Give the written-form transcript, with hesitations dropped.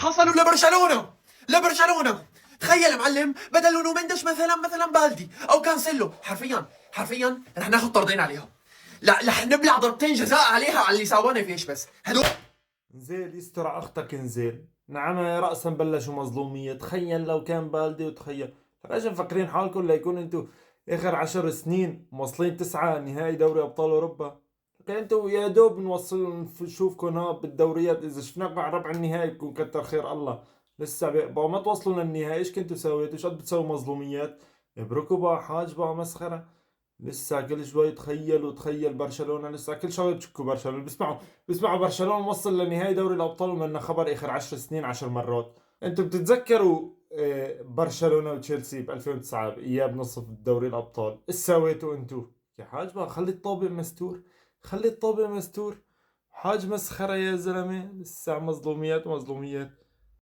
حصلوا لبرشلونة. تخيل معلم، بدل نونو مندش مثلا بالدي او كانسيلو، حرفيا رح ناخذ طردين عليهم. لا رح نبلع ضربتين جزاء عليها على اللي ساوانا فيش بس هدول. نزيل يستر على اختك نزيل. نعم رأسا بلشوا مظلومية. تخيل لو كان بالدي، وتخيل ليش مفكرين حالكم ليكون انتو اخر 10 سنين موصلين 9 نهائي دوري ابطال اوروبا؟ لكن انتو يا دوب نوصل نشوفكم ها بالدوريات، اذا شفناكم على ربع النهائي بكون كتر خير الله. لسه بقى ما توصلوا للنهائي، ايش كنتوا سويتوا؟ ايش قد بتسووا مظلوميات؟ ابركوا بقى حاج بقى مسخرة. لسه كل شوي تخيل برشلونة، لسه كل شوي بتشكوا برشلونة. بسمعوا برشلونة وصل لنهائي دوري الأبطال ومنا خبر آخر 10 سنين 10 مرات. انتوا بتتذكروا برشلونة وتشيلسي ب 2009 بإياب نصف دوري الأبطال؟ ايش سويتوا انتوا؟ يا حاج بقى خلي الطابق مستور، خلي الطابق مستور. حاج مسخرة يا زلمة، لسه مظلوميات.